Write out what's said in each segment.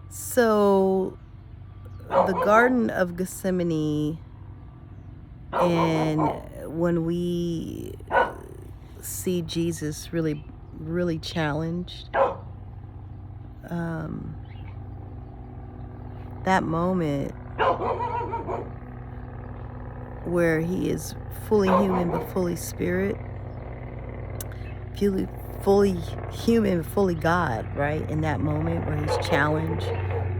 So, the Garden of Gethsemane, and when we see Jesus really, really challenged, um, that moment where he is fully human but fully spirit, fully, fully human, fully God, right? In that moment where he's challenged,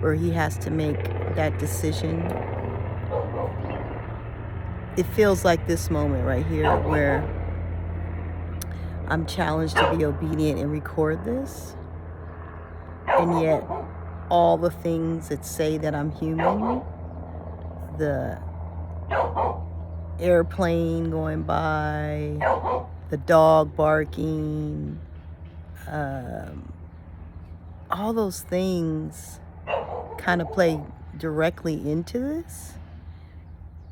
where he has to make that decision, it feels like this moment right here where I'm challenged to be obedient and record this, and yet all the things that say that I'm human, the airplane going by, the dog barking, um, all those things kind of play directly into this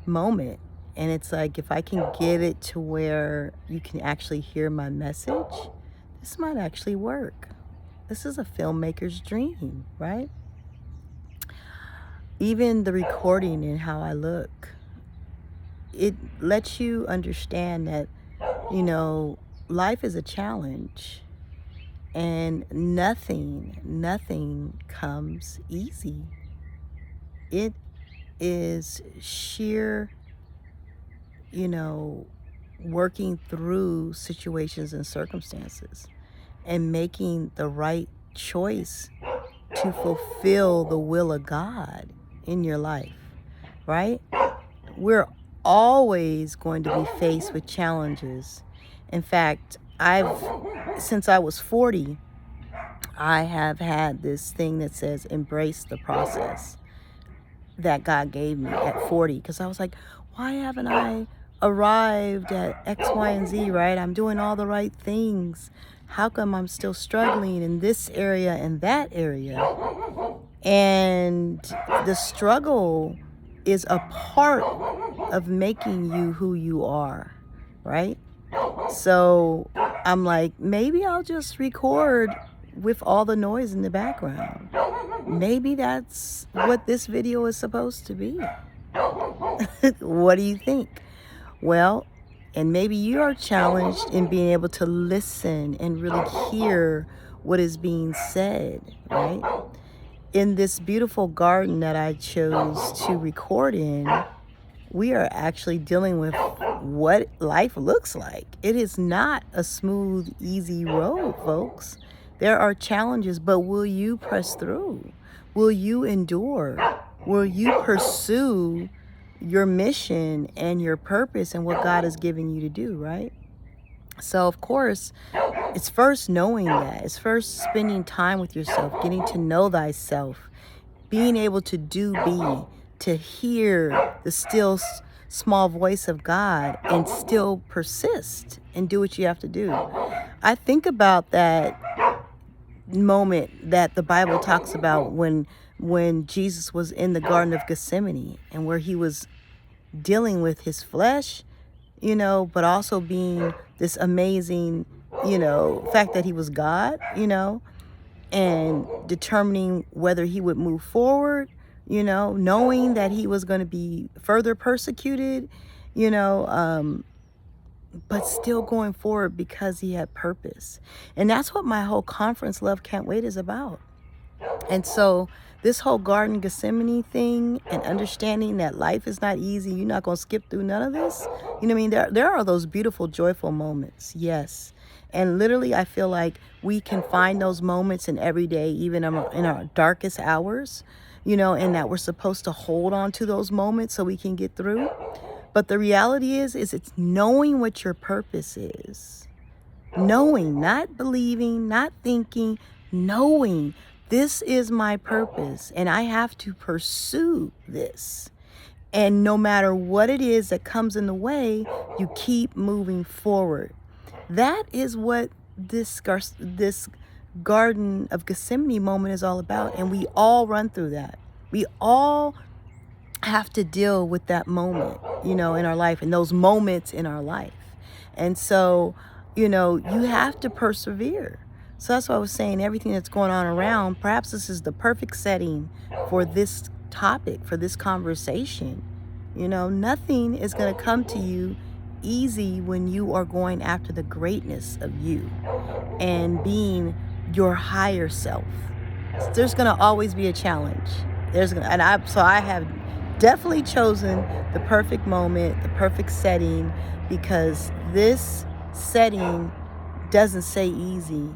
moment. And it's like, if I can get it to where you can actually hear my message, this might actually work. This is a filmmaker's dream, right? Even the recording and how I look, it lets you understand that, life is a challenge, and nothing comes easy. It is sheer, working through situations and circumstances and making the right choice to fulfill the will of God in your life, right? We're always going to be faced with challenges. In fact, since I was 40, I have had this thing that says embrace the process that God gave me at 40, because I was like, why haven't I arrived at X, Y, and Z, right? I'm doing all the right things. How come I'm still struggling in this area and that area? And the struggle is a part of making you who you are, right? So I'm like, maybe I'll just record with all the noise in the background. Maybe that's what this video is supposed to be. What do you think? Well, and maybe you are challenged in being able to listen and really hear what is being said, right? In this beautiful garden that I chose to record in, we are actually dealing with what life looks like. It is not a smooth, easy road, folks. There are challenges, but will you press through? Will you endure? Will you pursue your mission and your purpose and what God is giving you to do, right? So, of course, it's first knowing that. It's first spending time with yourself, getting to know thyself, being able to to hear the still small voice of God and still persist and do what you have to do. I think about that moment that the Bible talks about when Jesus was in the Garden of Gethsemane, and where he was dealing with his flesh, but also being this amazing, fact that he was God, and determining whether he would move forward, knowing that he was going to be further persecuted, but still going forward because he had purpose. And that's what my whole conference, Love Can't Wait, is about. And so this whole Garden Gethsemane thing, and understanding that life is not easy, you're not going to skip through none of this. You know what I mean? There are those beautiful, joyful moments, yes. And literally, I feel like we can find those moments in every day, even in our darkest hours, and that we're supposed to hold on to those moments so we can get through. But the reality is it's knowing what your purpose is. Knowing, not believing, not thinking, knowing this is my purpose and I have to pursue this. And no matter what it is that comes in the way, you keep moving forward. That is what this Garden of Gethsemane moment is all about. And we all run through that. We all have to deal with that moment, in our life, and those moments in our life. And so, you have to persevere. So that's why I was saying everything that's going on around, perhaps this is the perfect setting for this topic, for this conversation. You know, nothing is going to come to you easy when you are going after the greatness of you and being your higher self. There's going to always be a challenge. So I have definitely chosen the perfect moment, the perfect setting, because this setting doesn't say easy.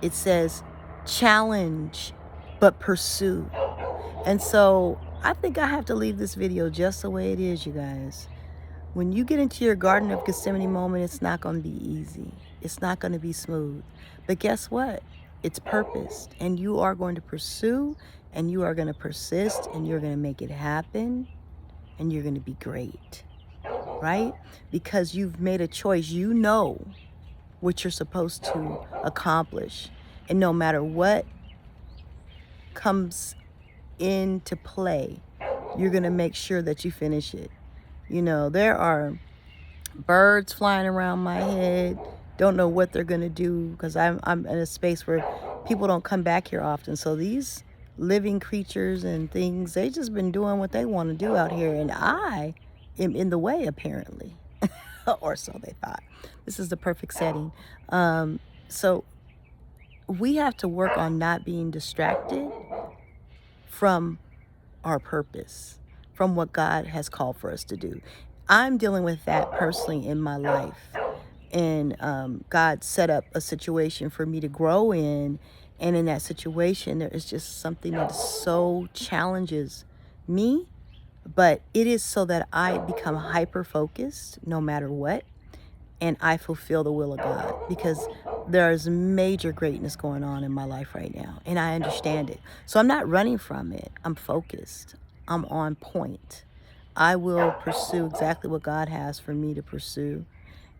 It says challenge, but pursue. And so I think I have to leave this video just the way it is, you guys. When you get into your Garden of Gethsemane moment, it's not going to be easy. It's not going to be smooth. But guess what? It's purposed. And you are going to pursue, and you are going to persist, and you're going to make it happen, and you're going to be great. Right? Because you've made a choice. You know what you're supposed to accomplish. And no matter what comes into play, you're going to make sure that you finish it. You know, there are birds flying around my head. Don't know what they're going to do, because I'm in a space where people don't come back here often. So these living creatures and things, they just been doing what they want to do out here. And I am in the way, apparently. Or so they thought. This is the perfect setting. So we have to work on not being distracted from our purpose, from what God has called for us to do. I'm dealing with that personally in my life. And God set up a situation for me to grow in. And in that situation, there is just something that so challenges me. But it is so that I become hyper-focused no matter what. And I fulfill the will of God, because there's major greatness going on in my life right now, and I understand it. So I'm not running from it. I'm focused. I'm on point. I will pursue exactly what God has for me to pursue,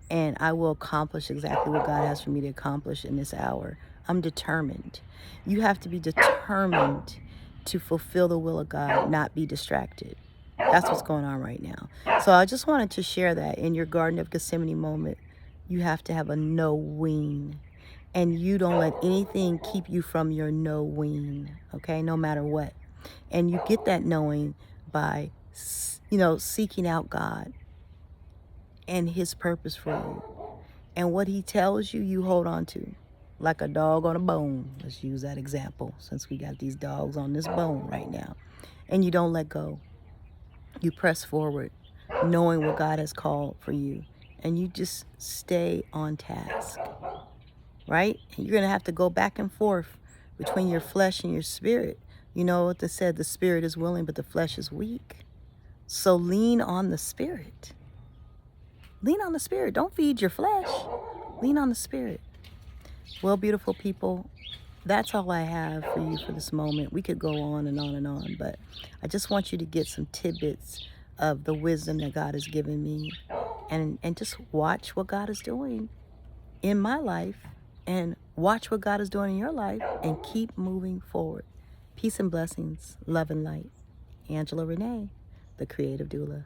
and I will accomplish exactly what God has for me to accomplish in this hour. I'm determined. You have to be determined to fulfill the will of God, not be distracted. That's what's going on right now. So I just wanted to share that in your Garden of Gethsemane moment, you have to have a knowing. And you don't let anything keep you from your knowing, okay, no matter what. And you get that knowing by, seeking out God and his purpose for you. And what he tells you, you hold on to. Like a dog on a bone. Let's use that example, since we got these dogs on this bone right now. And you don't let go. You press forward, knowing what God has called for you. And you just stay on task, right? And you're going to have to go back and forth between your flesh and your spirit. You know what they said, the spirit is willing, but the flesh is weak. So lean on the spirit. Lean on the spirit. Don't feed your flesh. Lean on the spirit. Well, beautiful people, that's all I have for you for this moment. We could go on and on and on, but I just want you to get some tidbits of the wisdom that God has given me, and just watch what God is doing in my life, and watch what God is doing in your life, and keep moving forward. Peace and blessings, love and light. Angela Renee, the Creative Doula.